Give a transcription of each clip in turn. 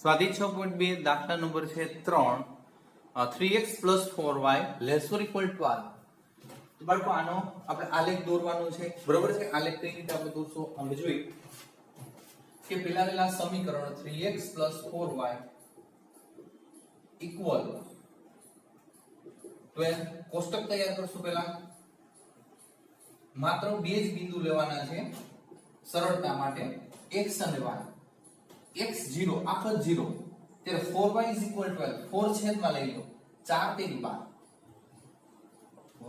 સ્વાધ્યાય 6.2 દાખલા નંબર છે 3 3x + 4y ≤ 12. તો બાળકો આનો આપણે આલેખ દોરવાનો છે, બરોબર છે? આલેખ કઈ રીતે આપણે દોરશું આપણે જોઈએ કે પેલા સમીકરણ 3x + 4y = 12 કોષ્ટક તૈયાર કરશું. પહેલા માત્ર બે જ બિંદુ લેવાના છે સરળતા માટે, x અને y. x 0 આખો 0 ત્યારે 4y = 12 4 છેદમાં લઈ લો 4 તેરી 12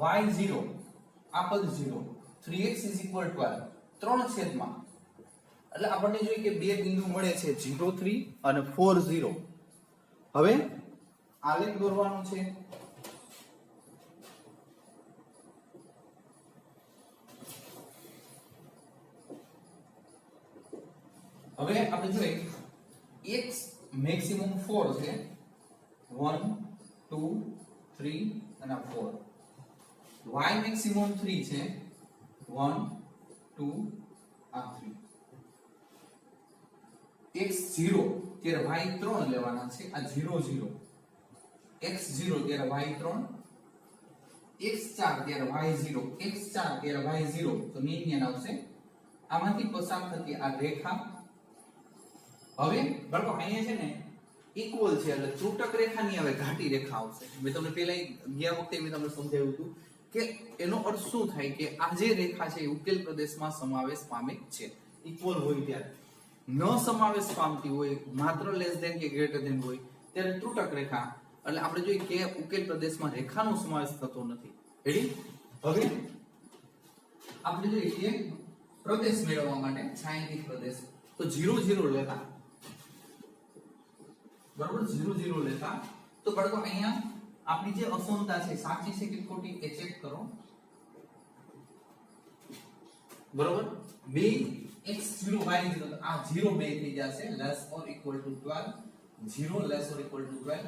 y 0 આખો 0 3x = 12 3 છેદમાં, એટલે આપણને જોઈએ કે બે બિંદુ મળે છે 0 3 અને 4 0. હવે આલેખ દોરવાનું છે. હવે આપણે જોઈએ x મેક્સિમમ 4 છે 1 2 3 અને 4. y મેક્સિમમ 3 છે 1 2 આ 3. x 0 ત્યારે y 3 લેવાના છે, આ 0 0. x 0 ત્યારે y 3, x 4 ત્યારે y 0, x 4 ત્યારે y 0. તો નિયન આવશે. આમાંથી પસાર થતી આ રેખા. હવે બાળકો અહીંયા છે ને ઇક્વલ છે એટલે ત્રુટક રેખા નહીં આવે, ઘાટી રેખા આવશે. મેં તમને પહેલા ગયા વખતે મેં તમને સમજાવ્યું હતું કે એનો અર્થ શું થાય કે આ જે રેખા છે એ ઉકેલ પ્રદેશમાં સમાવેશ પામે છે ઇક્વલ હોય ત્યારે. ન સમાવેશ પામતી હોય, માત્ર લેસ ધેન કે ગ્રેટર ધેન હોય ત્યારે ત્રુટક રેખા. એટલે આપણે જોઈએ કે ઉકેલ પ્રદેશમાં રેખાનો સમાવેશ થતો નથી. રેડી? હવે આપણે જોઈએ કે પ્રદેશ મેળવવા માટે છાयांकित પ્રદેશ તો 0 0 લેતા, બરોબર 0 0 લેતા. તો બાળકો અહીંયા આપણી જે અસમતા છે સાચી છે કે ખોટી એ ચેક કરો. બરોબર 2 x 0 y 0 આ 0 2 થઈ જશે less or equal to 12. 0 less or equal to 12.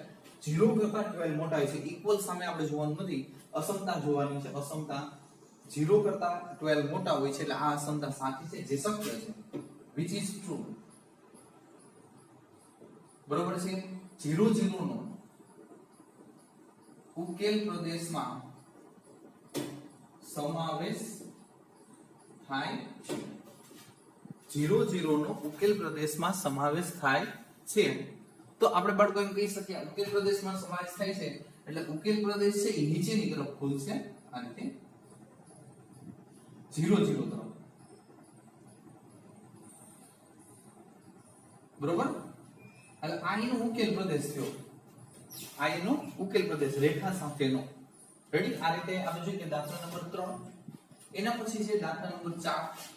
0 કરતા 12 મોટા છે. ઇક્વલ સામે આપણે જોવાનું નથી, અસમતા જોવાની છે. અસમતા 0 કરતા 12 મોટા હોય છે એટલે આ અસમતા સાચી છે, જે શક્ય છે, which is true. બરોબર છે? 0 0 નો ઉકેલ પ્રદેશમાં સમાવેશ થાય છે. 0 0 નો ઉકેલ પ્રદેશમાં સમાવેશ થાય છે. તો આપણે બાળકો એમ કહી શકીએ ઉકેલ પ્રદેશમાં સમાવેશ થાય છે એટલે ઉકેલ પ્રદેશ છે એ નીચેની તરફ ખુલશે આ રીતે 0 0 તરફ. બરોબર? એટલે આ એનો ઉકેલ પ્રદેશ થયો, આ એનો ઉકેલ પ્રદેશ રેખા સાથેનો. રેડી? આ રીતે આપણે જોઈએ કે દાખલા નંબર 3. એના પછી છે દાખલા number 4.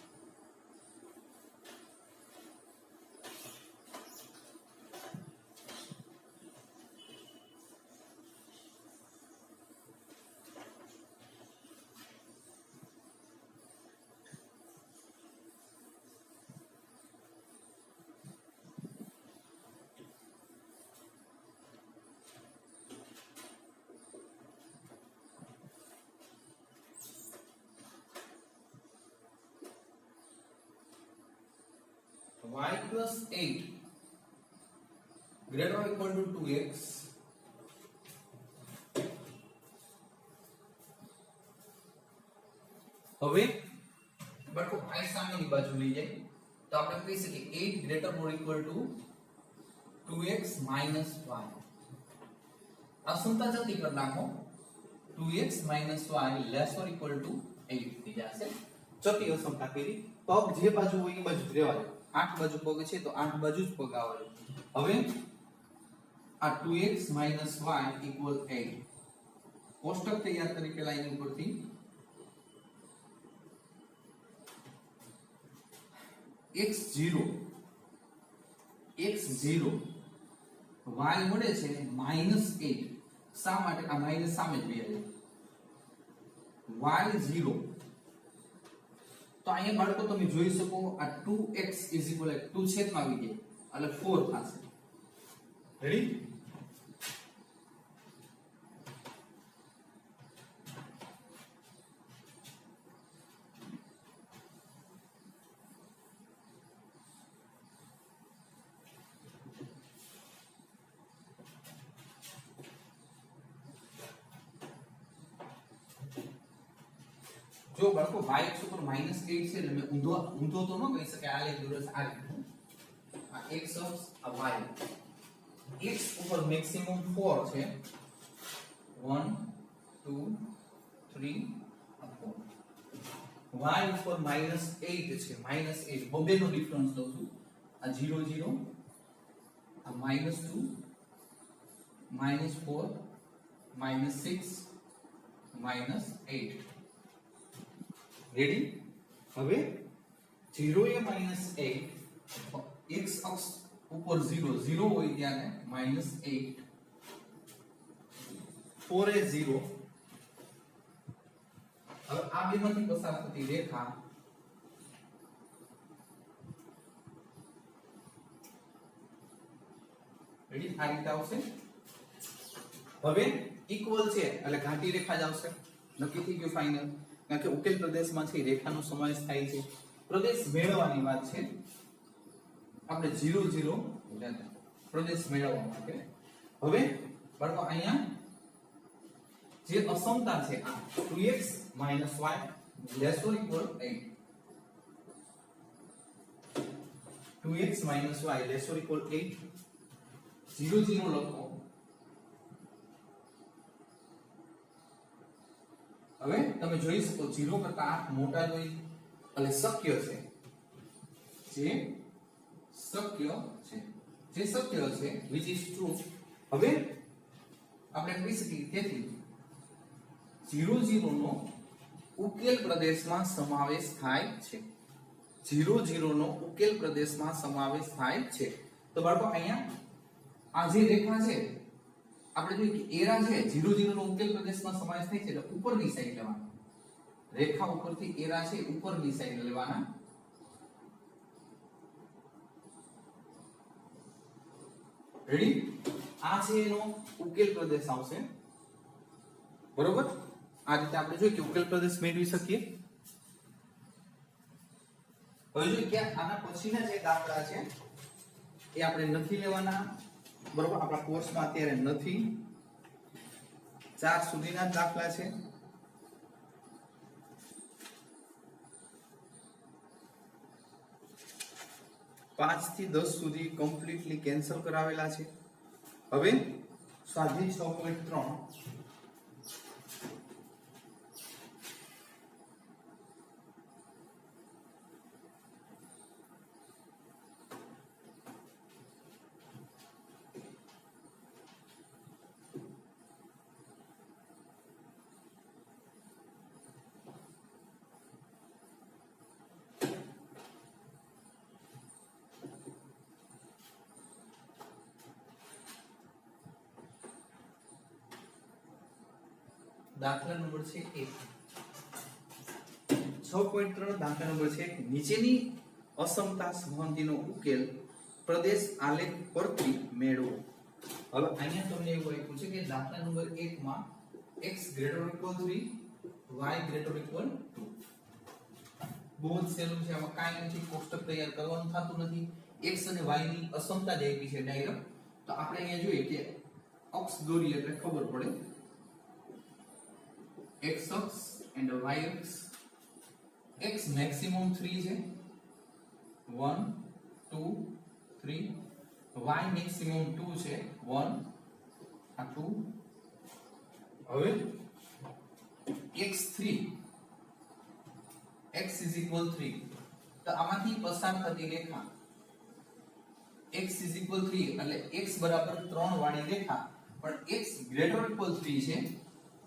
y plus 8 greater or equal to 2x. હવે બાળકો આ સામેની બાજુ લઈ જાય તો આપણે કહી શકીએ 8 greater or equal to 2x minus y. અસમતા જતી કરી નાખો 2x minus y less or equal to 8 થઈ જશે. જતી અસમતા કરી પગ જે બાજુ હોય એ બાજુ જ રહેવા. 8 બાજુ પગ છે તો 8 બાજુ જ પગ આવે. હવે આ 2x y = 8 કોષ્ટક તૈયાર કરી પેલા એની ઉપરથી x 0 y મળે છે -8. શા માટે? આ માઈનસ સામે જ બે y 0. તો અહીંયા બાળકો તમે જોઈ શકો આ 2x = 2 છેદમાં આવી ગઈ એટલે 4 થશે. રેડી? જો બાળકો y અક્ષ ઉપર -8 છે એટલે મેં ઊંધો તો ન કહી શકાય આ લેખ દોરસ આ રીતનું આ x અક્ષ આ y x ઉપર મેક્સિમમ 4 છે 1 2 3 4 y ઉપર -8 છે -8 બબે નો ડિફરન્સ લઉં છું આ 0 0 આ -2 -4 -6 -8 રેડી હવે 0 એ -8 x અક્ષ ઉપર 0 0 હોય ત્યારે -8 4 એ 0 હવે આ બેમાંથી પસાર થતી રેખા રેડી આ રીતે આવશે હવે ઇક્વલ છે એટલે ઘાટી રેખા જ આવશે નક્કી થઈ ગયું ફાઇનલ કારણ કે ઉકેલ પ્રદેશમાંથી રેખાનો સમાવેશ થાય છે પ્રદેશ મેળવવાની વાત છે આપણે 0 0 લેતા પ્રદેશ મેળવવા માટે હવે બાળકો અહીંયા જે અસમતા છે આ 2x - y less or equal 8 2x - y less or equal 8 0 0 લખો હવે તમે જોઈ શકો 0 કરતા 8 મોટા જોઈએ એટલે શક્ય છે જે શક્ય છે which is true હવે આપણે કહી શકીએ તેથી 0 0 નો ઉકેલ પ્રદેશમાં સમાવેશ થાય છે 0 0 નો ઉકેલ પ્રદેશમાં સમાવેશ થાય છે તો બાળકો અહીંયા આ જે રેખા છે આપણે જોઈએ કે એરા છે 0 0 નો ઉકેલ પ્રદેશમાં સમાવેશ થાય છે એટલે ઉપરની સાઈડ લેવાના રેખા ઉપરથી એરા છે ઉપરની સાઈડ લેવાના રેડી આ છે એનો ઉકેલ પ્રદેશ આવશે બરોબર આ રીતે આપણે જોઈએ કે ઉકેલ પ્રદેશ મેળવી શકીએ હવે જોઈએ કે આના પછીના જે દાખલા છે એ આપણે નથી લેવાના બરોબર આપણા કોર્સમાં અત્યારે નથી 4 સુધીના દાખલા છે 5 થી 10 સુધી કમ્પ્લીટલી કેન્સલ કરાવેલા છે હવે સ્વાધ્યાય 6.3 દાખલા નંબર છે 1 6.3 દાખલા નંબર છે નીચેની અસમતા સહંતિનો ઉકેલ પ્રદેશ આલેખ પરથી મેળવો હવે અહીંયા તમને એવું આપ્યું છે કે દાખલા નંબર 1 માં x > 3 y > 2 બહુ જ સહેલું છે આમાં કાંઈ નથી કોષ્ટક તૈયાર કરવાનું થતું નથી x અને y ની અસમતા જ આપી છે ડાયરેક્ટ તો આપણે અહીંયા જોઈએ કે અક્ષ દોરી એટલે ખબર પડે x અક્ષ and y અક્ષ x maximum 3 છે 1 2 3 y maximum 2 છે 1 આ 2 હવે x3 x is equal 3 તો આમાંથી પસાર થતી રેખા x is equal 3 એટલે x બરાબર 3 વાળી રેખા પણ x greater or equal 3 છે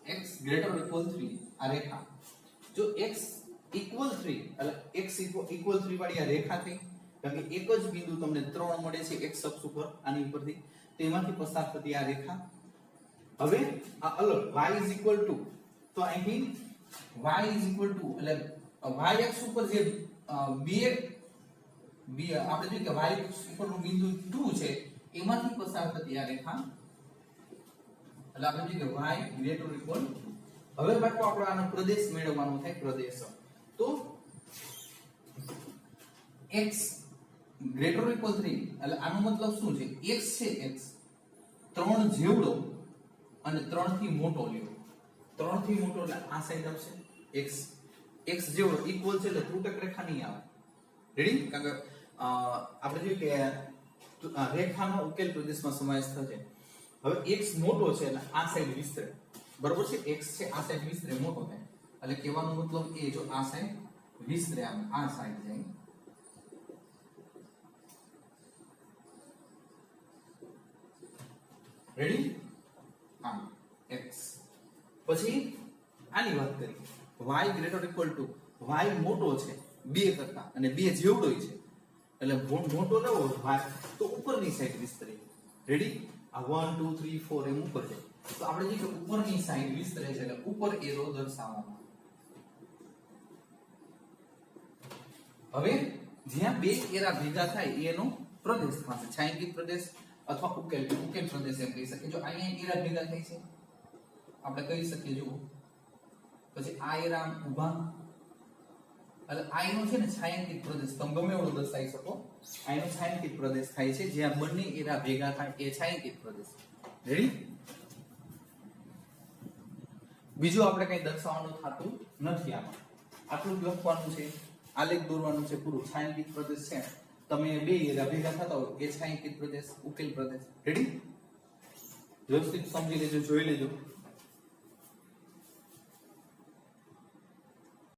x greater or equal 3 આ રેખા જો x equal 3 એટલે x equal 3 વાળી આ રેખા થઈ કારણ કે એક જ બિંદુ તમને 3 મળે છે x અક્ષ ઉપર આની ઉપરથી તેમાંથી પસાર થતી આ રેખા હવે આ અલગ y is equal to તો અહીં y is equal to એટલે y અક્ષ ઉપર જે બે આપણે જોઈએ કે y અક્ષ ઉપરનું બિંદુ 2 છે એમાંથી પસાર થતી આ રેખા એટલે આપણે જોઈએ કે y greater or equal હવે બાળકો આપણે આનો પ્રદેશ મેળવવાનો થાય પ્રદેશ તો x greater or equal 3 એટલે આનો મતલબ શું છે x છે x 3 જેવડો અને 3 થી મોટો લ્યો 3 થી મોટો એટલે આ સાઈડ આવશે x x જેવો ઇક્વલ છે એટલે ત્રુટક રેખા નહીં આવે. રેડી? કારણ કે આપણે જોયું કે રેખાનો ઉકેલ પ્રદેશમાં સમાવેશ થશે. હવે x મોટો છે એટલે આ સાઈડ વિસ્તરે. બરોબર છે? x છે આ સાઈડ વિસ્તરે, મોટો થાય. એટલે કહેવાનો મતલબ એ જો આ સાઈડ વિસ્તરે આમ આ સાઈડ જાય. રેડી? આમ x. પછી આની વાત કરી. y greater equal to y મોટો છે 2 કરતા અને 2 જેવડોય છે. એટલે મોટો લેવો y તો ઉપરની સાઈડ વિસ્તરે. રેડી? આ 1 2 3 4 એમ ઉપર જાય. તો આપણે જે કે ઉપરની સાઈડ વિસ્તરે છે એટલે ઉપર એરો દર્શાવવાનો. હવે જ્યાં બે એરા ભેગા થાય એનો પ્રદેશ થશે. છાંયાંકિત પ્રદેશ અથવા ઉકેલ પ્રદેશ એમ કહી શકીએ. જો અહીંયા એરા ભેગા થાય છે આપણે કહી શકીએ જુઓ. પછી આ એરા ઊભા એટલે આઈનો છે ને છાંયાંકિત પ્રદેશ તમે ગમે એવો દર્શાવી શકો. આઈનો છાંયાંકિત પ્રદેશ થાય છે જ્યાં બંને એરા ભેગા થાય એ છાંયાંકિત પ્રદેશ. રેડી? બીજું આપણે કઈ દર્શાવવાનું થતું નથી. આમાં આટલું જ લખવાનું છે, આલેખ દોરવાનું છે પૂરું. છાંયાંકિત પ્રદેશ છે, તમે બે એરા ભેગા થતા હોય એ છાંયાંકિત પ્રદેશ, ઉકેલ પ્રદેશ. રેડી? વ્યવસ્થિત સમજી લેજો, જોઈ લેજો.